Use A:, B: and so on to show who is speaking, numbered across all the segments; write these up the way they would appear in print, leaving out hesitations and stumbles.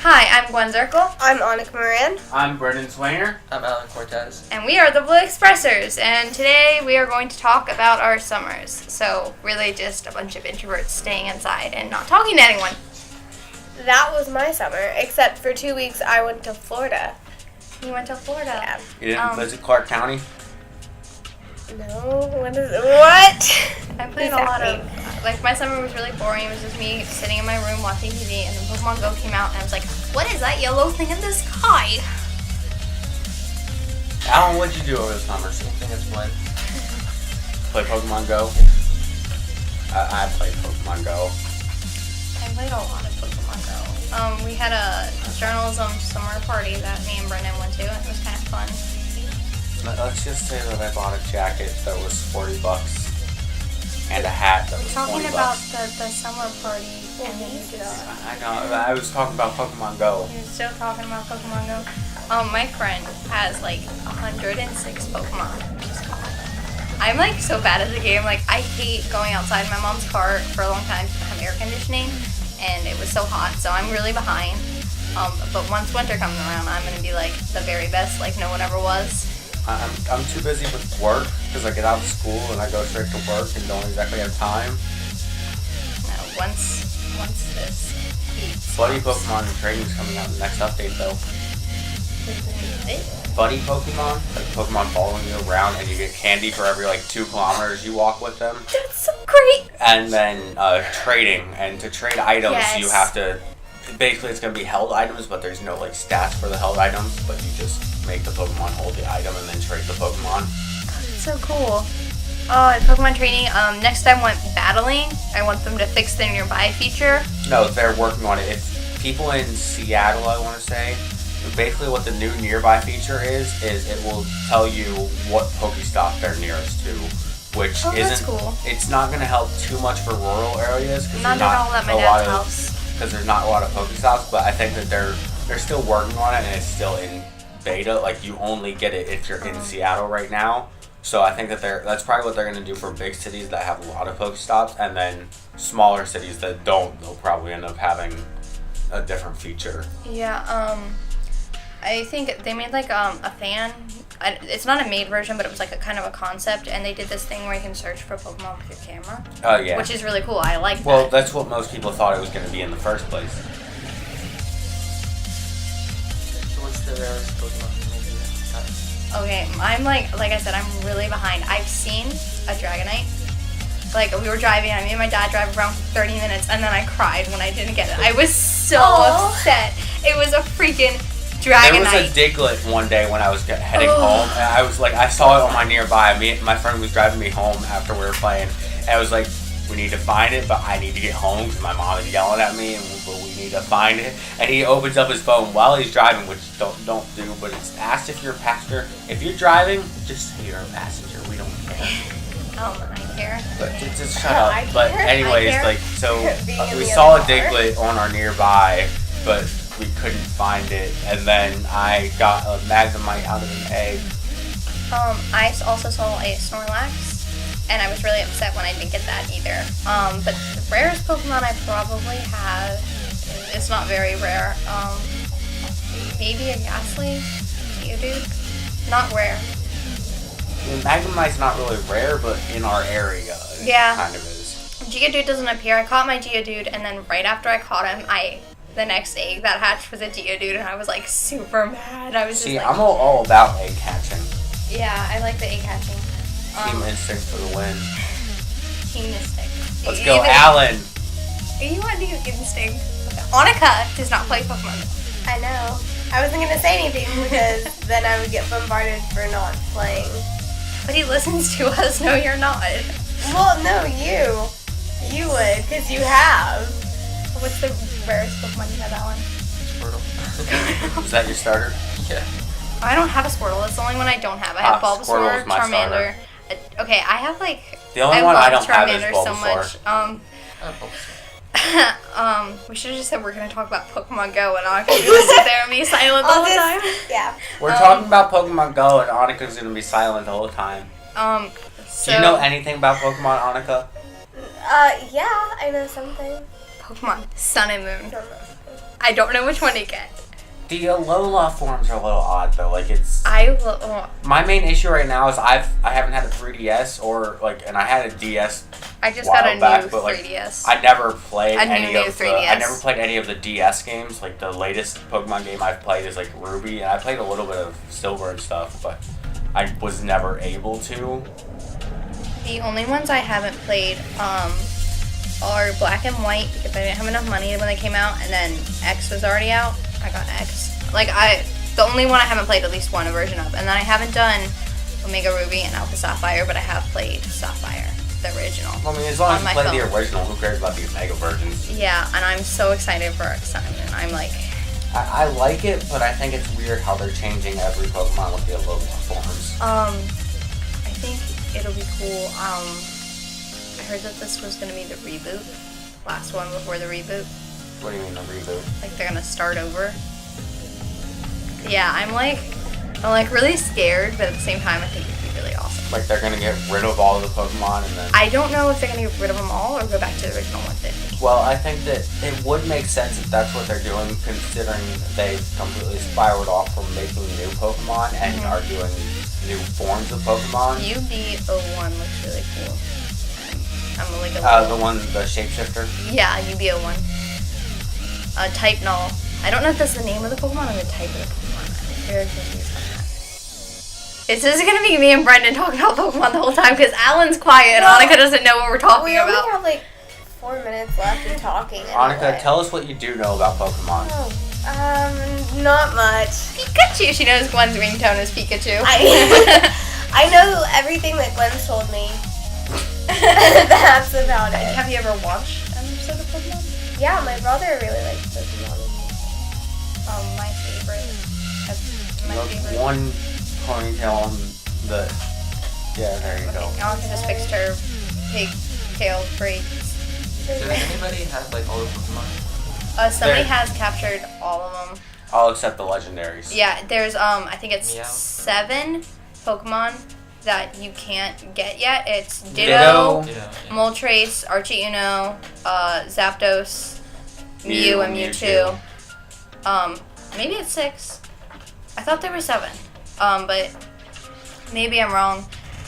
A: Hi, I'm Gwen Zirkle.
B: I'm Annika Moran.
C: I'm Brendan Swanger.
D: I'm Alan Cortez.
A: And we are the BlueXpressers. And today we are going to talk about our summers. So, really just a bunch of introverts staying inside and not talking to anyone.
B: That was my summer, except for 2 weeks I went to Florida.
A: You went to Florida?
B: Yeah.
C: You didn't visit Clark County?
B: No, what?
A: I played a lot of, my summer was really boring. It was just me sitting in my room watching TV, and then Pokemon Go came out, and I was like, what is that yellow thing in the sky?
C: Alan, what'd you do over the summer?
D: Same thing as Gwen.
C: Play Pokemon Go? I played Pokemon Go.
A: I played a lot of Pokemon Go. We had a journalism summer party that me and Brendan went to, and it was kind of fun.
C: Let's just say that I bought a jacket that was $40 and a hat that was $20.
A: Talking about the summer party, and then you just...
C: I know, I was talking about Pokemon Go.
A: You're still talking about Pokemon Go? My friend has 106 Pokemon. I'm so bad at the game. I hate going outside. My mom's car for a long time didn't have air conditioning, and it was so hot, so I'm really behind. But once winter comes around, I'm gonna be the very best, no one ever was.
C: I'm too busy with work because I get out of school and I go straight to work and don't exactly have time.
A: No, once this heat
C: Buddy
A: stops.
C: Pokemon training is coming out in the next update though.
A: Eh?
C: Buddy Pokemon, Pokemon following you around and you get candy for every 2 kilometers you walk with them.
A: That's so great!
C: And then trading, and to trade items
A: Yes.
C: you have to, basically it's going to be held items, but there's no stats for the held items, but you just make the Pokemon hold the item and then trade the Pokemon.
A: That's so cool. Oh, and Pokemon training. Next time I want battling. I want them to fix the nearby feature.
C: No, they're working on it. If people in Seattle, I want to say, basically what the new nearby feature is it will tell you what Pokestop they're nearest to, which
A: that's
C: isn't,
A: cool.
C: It's not going to help too much for rural areas because
A: Not at all at my dad's house.
C: Because there's not a lot of Pokestops, but I think that they're still working on it and it's still in beta. You only get it if you're in Seattle right now. So I think that that's probably what they're going to do for big cities that have a lot of Pokestops, and then smaller cities that don't, they'll probably end up having a different feature.
A: Yeah, I think they made a fan. It's not a made version, but it was a kind of a concept, and they did this thing where you can search for Pokemon with your camera.
C: Yeah.
A: Which is really cool. I like that.
C: Well, that's what most people thought it was going to be in the first place.
D: So what's the rarest Pokemon?
A: Okay, I'm like I said, I'm really behind. I've seen a Dragonite. We were driving, and I made my dad drive around for 30 minutes, and then I cried when I didn't get it. I was so upset. It was a freaking Dragonite.
C: There was a Diglett one day when I was heading home, and I was I saw it on my nearby. My friend was driving me home after we were playing, and I was like, we need to find it, but I need to get home because my mom is yelling at me, but we need to find it. And he opens up his phone while he's driving, which don't do, but it's asked if you're a passenger. If you're driving, just say you're a passenger. We don't care.
A: I care.
C: But just shut up. But anyways, so
B: Being
C: we
B: in the
C: saw a
B: other car.
C: Diglett on our nearby, but we couldn't find it. And then I got a Magnemite out of an egg.
A: I also saw a Snorlax, and I was really upset when I didn't get that either. But the rarest Pokemon I probably have, it's not very rare. Maybe a Ghastly, Geodude, not rare.
C: Magnemite's not really rare, but in our area, it kind of is.
A: Geodude doesn't appear. I caught my Geodude, and then right after I caught him, the next egg that hatched was a Geodude, and I was super mad. I was
C: See, I'm all about egg hatching.
A: Yeah, I like the egg hatching.
C: Team Instinct for the win.
A: Team Instinct.
C: Let's go, Alan!
A: You want to do Instinct? Annika does not play Pokemon.
B: I know. I wasn't going to say anything because then I would get bombarded for not playing.
A: But he listens to us. No, you're not.
B: Well, no, you. You would, because you have.
A: What's the rarest Pokemon you have, Alan?
D: Squirtle.
C: Is that your starter?
D: Yeah.
A: I don't have a Squirtle. That's the only one I don't have. I have
C: Squirtle
A: Bulbasaur,
C: is my
A: Charmander. Okay, I have
C: The only one I don't have is
A: Charmander
C: Bulbasaur.
A: so much. We should have just said we're going to talk about Pokemon Go, and Annika can just sit there and be silent all the time.
B: Yeah.
C: We're talking about Pokemon Go, and Annika's going to be silent the whole time.
A: So,
C: Do you know anything about Pokemon, Annika?
B: Yeah, I know something.
A: Pokemon Sun and Moon. I don't know which one to get.
C: The Alola forms are a little odd though. Like it's.
A: Oh,
C: My main issue right now is I haven't had a 3DS or like, and I had a DS.
A: I just
C: while
A: got a
C: back,
A: new
C: but, like,
A: 3DS.
C: I never played
A: A new
C: any of the.
A: 3DS.
C: I never played any of the DS games. Like the latest Pokemon game I've played is like Ruby, and I played a little bit of Silver and stuff, but I was never able to.
A: The only ones I haven't played are Black and White because I didn't have enough money when they came out, and then X was already out. I got X. The only one I haven't played at least one version of, and then I haven't done Omega Ruby and Alpha Sapphire, but I have played Sapphire, the original.
C: Well, I mean, as long as
A: on
C: you
A: my
C: play the
A: phone.
C: original, who cares about the Omega versions?
A: Yeah, and I'm so excited for Simon. I'm like,
C: I like it, but I think it's weird how they're changing every Pokemon with the Alola forms.
A: I think it'll be cool. I heard that this was gonna be the reboot, last one before the reboot.
C: What do you mean, a reboot?
A: Like they're gonna start over. Yeah, I'm like really scared, but at the same time, I think it'd be really awesome.
C: Like they're gonna get rid of all of the Pokemon and then.
A: I don't know if they're gonna get rid of them all or go back to the original 150.
C: Well, I think that it would make sense if that's what they're doing, considering they've completely spiraled off from making new Pokemon and are doing new forms of Pokemon.
A: UB01 looks really cool. I'm like
C: The shapeshifter.
A: Yeah, UB01. Type Null. I don't know if that's the name of the Pokemon or the type of the Pokemon. I'm very confused on that. It's just gonna be me and Brendan talking about Pokemon the whole time because Alan's quiet and
B: Well,
A: Annika doesn't know what we're talking
B: We only
A: about.
B: have like 4 minutes left of talking.
C: Annika,
B: Anyway.
C: tell us what you do know about Pokemon.
B: Not much.
A: Pikachu. She knows Gwen's ringtone is Pikachu.
B: I know everything that Glenn told me. That's about it.
A: Have you ever watched an episode of Pokemon?
B: Yeah, my brother really likes Pokemon.
A: My favorite. My
C: You have
A: favorite.
C: one ponytail on the. Yeah, there you go.
A: Annika just fixed her pigtail braids.
D: Does anybody have like all the Pokemon?
A: Somebody
C: There.
A: has captured all of them.
C: All except the legendaries.
A: Yeah, there's I think it's
D: Meow.
A: 7 Pokemon that you can't get yet. It's
C: Ditto.
A: Ditto,
D: Yeah.
A: Moltres, Archie-Uno, Zapdos,
C: Mew,
A: Mew, and Mewtwo. Maybe it's 6. I thought there were 7. But maybe I'm wrong.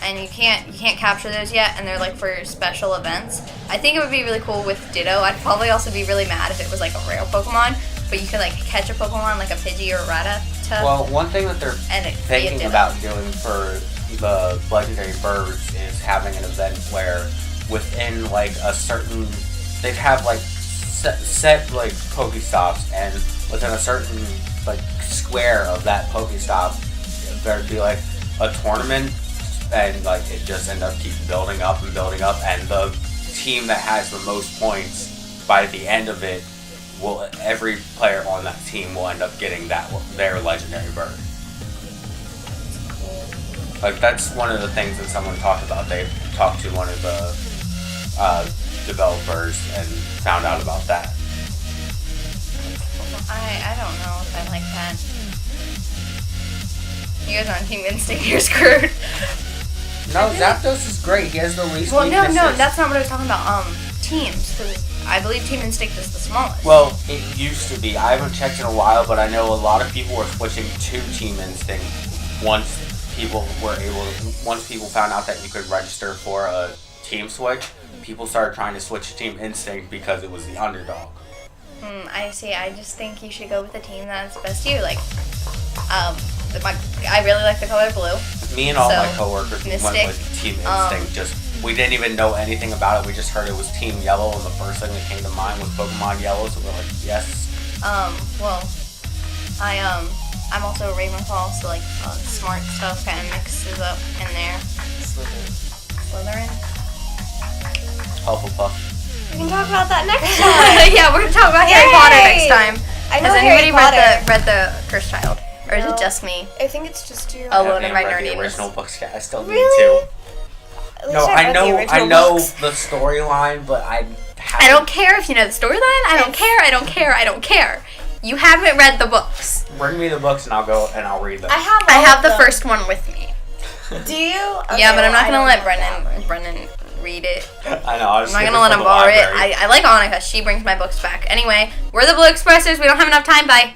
A: And you can't capture those yet, and they're like for special events. I think it would be really cool with Ditto. I'd probably also be really mad if it was like a rare Pokemon, but you could like catch a Pokemon like a Pidgey or a Rattata.
C: Well, one thing that they're
A: And it-
C: thinking
A: Ditto.
C: about doing for the legendary birds is having an event where within like a certain, they'd have like set like Pokestops, and within a certain like square of that Pokestop, there'd be like a tournament, and like it just end up keep building up, and the team that has the most points by the end of it will, every player on that team will end up getting their legendary bird. Like that's one of the things that someone talked about. They talked to one of the developers and found out about that.
A: I don't know if I like that. You guys are on Team Instinct, you're screwed.
C: No, Zapdos is great. He has the least
A: Well,
C: weaknesses.
A: no, that's not what I was talking about. Teams, because I believe Team Instinct is the smallest.
C: Well, it used to be. I haven't checked in a while, but I know a lot of people were switching to Team Instinct once people found out that you could register for a team switch. People started trying to switch to Team Instinct because it was the underdog.
A: I see. I just think you should go with the team that's best to you. Like, I really like the color blue.
C: Me and all
A: So,
C: my coworkers went
A: Mystic,
C: with Team Instinct. We didn't even know anything about it. We just heard it was Team Yellow, and the first thing that came to mind was Pokemon Yellow. So we're like, yes.
A: Well, I'm also a Ravenclaw, so like smart stuff kind of mixes up in there. Slytherin.
C: Hufflepuff.
B: We can talk about that next time.
A: Yeah, we're gonna talk about Harry
B: Yay!
A: Potter next time.
B: I know
A: Has
B: Harry
A: anybody
B: Potter.
A: read the Cursed Child, or is
B: No.
A: it just me?
B: I think it's just you.
A: Oh,
C: I
A: Alone in
C: haven't
A: My
C: read the
A: Nerdiness.
C: original books yet. I still need
B: Really?
C: to.
B: At least
C: No,
B: I
C: I
B: read the
C: know
B: original books.
C: the storyline, but I haven't.
A: I don't care if you know the storyline. I don't care. You haven't read the books.
C: Bring me the books and I'll go and I'll read them.
B: I have.
A: I
B: all
A: have
B: of
A: the
B: them.
A: first one with me.
B: Do you? Okay,
A: Yeah, but I'm
B: well,
A: not gonna
B: I
A: let
B: don't have that one.
A: Brennan read it.
C: I know.
A: I'm not gonna let him borrow it. I like Annika. She brings my books back. Anyway, we're the Blue Expressers. We don't have enough time. Bye.